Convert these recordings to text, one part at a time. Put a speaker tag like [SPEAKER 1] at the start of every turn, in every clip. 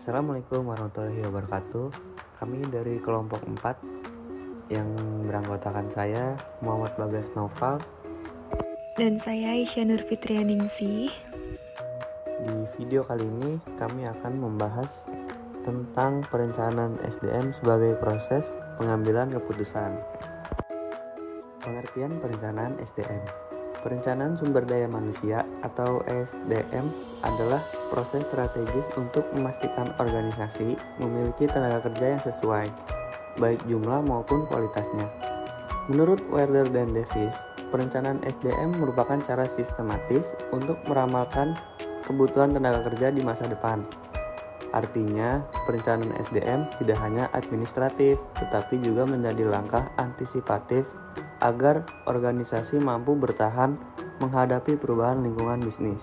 [SPEAKER 1] Assalamualaikum warahmatullahi wabarakatuh. Kami dari kelompok 4 yang beranggotakan saya Muhammad Bagas Noval.
[SPEAKER 2] Dan saya Aisyah Nur Fitrianingsih.
[SPEAKER 1] Di video kali ini kami akan membahas tentang perencanaan SDM sebagai proses pengambilan keputusan. Pengertian perencanaan SDM. Perencanaan sumber daya manusia atau SDM adalah proses strategis untuk memastikan organisasi memiliki tenaga kerja yang sesuai, baik jumlah maupun kualitasnya. Menurut Werder dan Davis, perencanaan SDM merupakan cara sistematis untuk meramalkan kebutuhan tenaga kerja di masa depan. Artinya, perencanaan SDM tidak hanya administratif, tetapi juga menjadi langkah antisipatif agar organisasi mampu bertahan menghadapi perubahan lingkungan bisnis.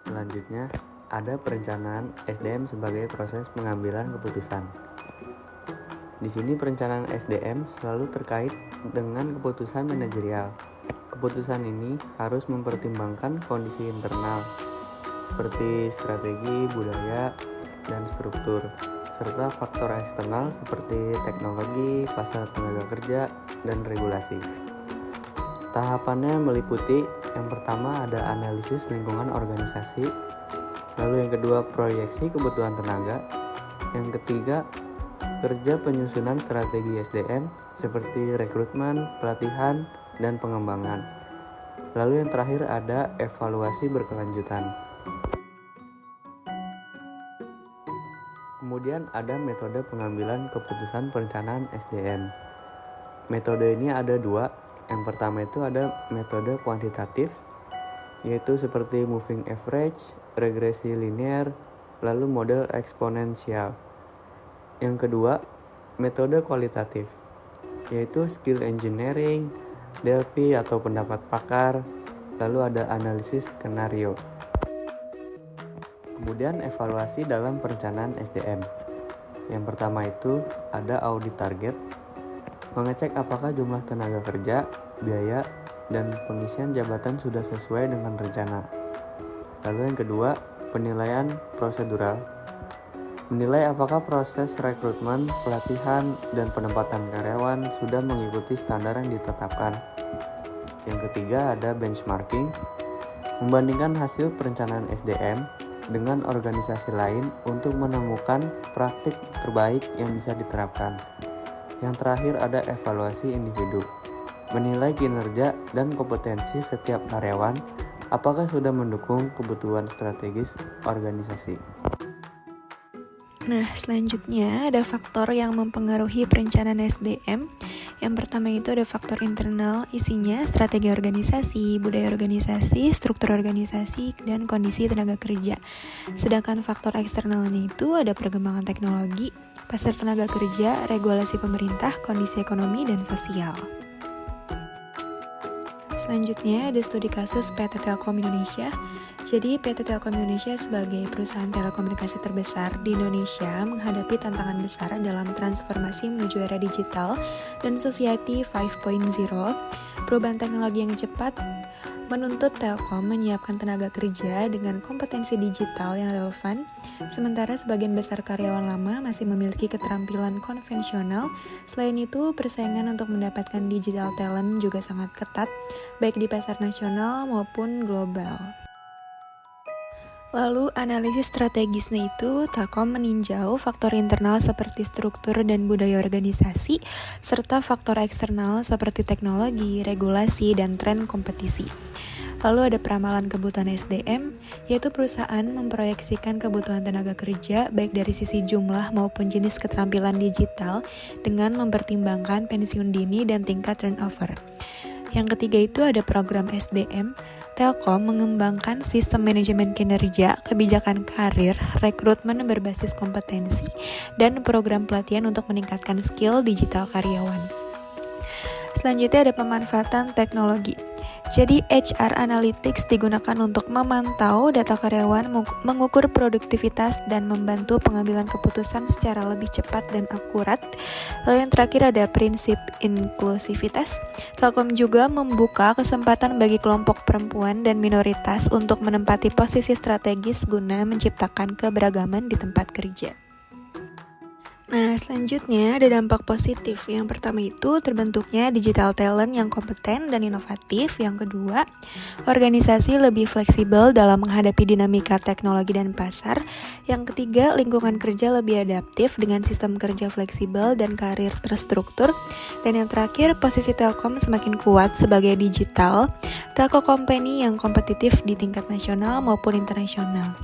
[SPEAKER 1] Selanjutnya, ada perencanaan SDM sebagai proses pengambilan keputusan. Di sini perencanaan SDM selalu terkait dengan keputusan manajerial. Keputusan ini harus mempertimbangkan kondisi internal, seperti strategi, budaya, dan struktur, serta faktor eksternal seperti teknologi, pasar tenaga kerja, dan regulasi. Tahapannya meliputi yang pertama ada analisis lingkungan organisasi, lalu yang kedua proyeksi kebutuhan tenaga, yang ketiga kerja penyusunan strategi SDM seperti rekrutmen, pelatihan, dan pengembangan. Lalu yang terakhir ada evaluasi berkelanjutan. Kemudian ada metode pengambilan keputusan perencanaan SDM. Metode ini ada dua. Yang pertama itu ada metode kuantitatif, yaitu seperti moving average, regresi linear, lalu model eksponensial. Yang kedua, metode kualitatif, yaitu skill engineering, DLP atau pendapat pakar, lalu ada analisis skenario. Kemudian evaluasi dalam perencanaan SDM. Yang pertama itu ada audit target, mengecek apakah jumlah tenaga kerja, biaya, dan pengisian jabatan sudah sesuai dengan rencana. Lalu yang kedua, penilaian prosedural, menilai apakah proses rekrutmen, pelatihan, dan penempatan karyawan sudah mengikuti standar yang ditetapkan. Yang ketiga ada benchmarking, membandingkan hasil perencanaan SDM dengan organisasi lain untuk menemukan praktik terbaik yang bisa diterapkan. Yang terakhir ada evaluasi individu, menilai kinerja dan kompetensi setiap karyawan apakah sudah mendukung kebutuhan strategis organisasi.
[SPEAKER 2] Nah, selanjutnya ada faktor yang mempengaruhi perencanaan SDM. Yang pertama itu ada faktor internal, isinya strategi organisasi, budaya organisasi, struktur organisasi, dan kondisi tenaga kerja. Sedangkan faktor eksternalnya itu ada perkembangan teknologi, pasar tenaga kerja, regulasi pemerintah, kondisi ekonomi, dan sosial. Selanjutnya ada studi kasus PT Telkom Indonesia. Jadi PT Telkom Indonesia sebagai perusahaan telekomunikasi terbesar di Indonesia menghadapi tantangan besar dalam transformasi menuju era digital dan society 5.0. Perubahan teknologi yang cepat menuntut Telkom menyiapkan tenaga kerja dengan kompetensi digital yang relevan, sementara sebagian besar karyawan lama masih memiliki keterampilan konvensional. Selain itu, persaingan untuk mendapatkan digital talent juga sangat ketat, baik di pasar nasional maupun global. Lalu analisis strategisnya itu Telkom meninjau faktor internal seperti struktur dan budaya organisasi, serta faktor eksternal seperti teknologi, regulasi, dan tren kompetisi. Lalu ada peramalan kebutuhan SDM, yaitu perusahaan memproyeksikan kebutuhan tenaga kerja baik dari sisi jumlah maupun jenis keterampilan digital dengan mempertimbangkan pensiun dini dan tingkat turnover. Yang ketiga itu ada program SDM. Telkom mengembangkan sistem manajemen kinerja, kebijakan karir, rekrutmen berbasis kompetensi, dan program pelatihan untuk meningkatkan skill digital karyawan. Selanjutnya ada pemanfaatan teknologi. Jadi HR Analytics digunakan untuk memantau data karyawan, mengukur produktivitas, dan membantu pengambilan keputusan secara lebih cepat dan akurat. Lalu yang terakhir ada prinsip inklusivitas. Telkom juga membuka kesempatan bagi kelompok perempuan dan minoritas untuk menempati posisi strategis guna menciptakan keberagaman di tempat kerja. Nah, selanjutnya ada dampak positif. Yang pertama itu terbentuknya digital talent yang kompeten dan inovatif. Yang kedua, organisasi lebih fleksibel dalam menghadapi dinamika teknologi dan pasar. Yang ketiga, lingkungan kerja lebih adaptif dengan sistem kerja fleksibel dan karir terstruktur. Dan yang terakhir, posisi Telkom semakin kuat sebagai digital telco company yang kompetitif di tingkat nasional maupun internasional.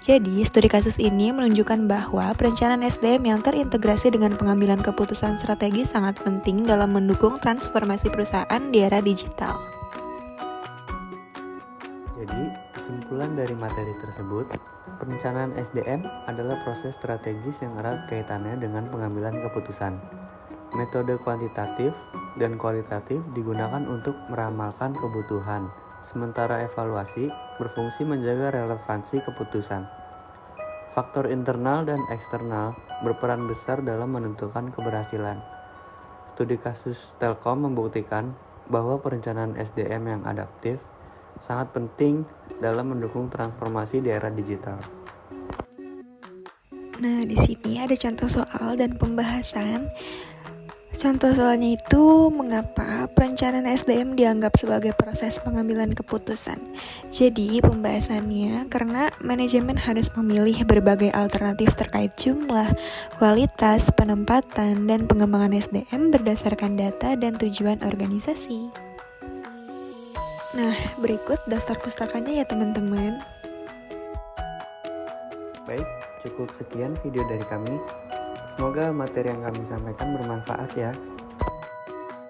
[SPEAKER 2] Jadi, studi kasus ini menunjukkan bahwa perencanaan SDM yang terintegrasi dengan pengambilan keputusan strategis sangat penting dalam mendukung transformasi perusahaan di era digital.
[SPEAKER 1] Jadi, kesimpulan dari materi tersebut, perencanaan SDM adalah proses strategis yang erat kaitannya dengan pengambilan keputusan. Metode kuantitatif dan kualitatif digunakan untuk meramalkan kebutuhan, sementara evaluasi berfungsi menjaga relevansi keputusan. Faktor internal dan eksternal berperan besar dalam menentukan keberhasilan. Studi kasus Telkom membuktikan bahwa perencanaan SDM yang adaptif sangat penting dalam mendukung transformasi di era digital.
[SPEAKER 2] Nah, di sini ada contoh soal dan pembahasan. Contoh soalnya itu mengapa perencanaan SDM dianggap sebagai proses pengambilan keputusan. Jadi pembahasannya karena manajemen harus memilih berbagai alternatif terkait jumlah, kualitas, penempatan, dan pengembangan SDM berdasarkan data dan tujuan organisasi. Nah, berikut daftar pustakanya ya teman-teman.
[SPEAKER 1] Baik, cukup sekian video dari kami. Semoga materi yang kami sampaikan bermanfaat ya.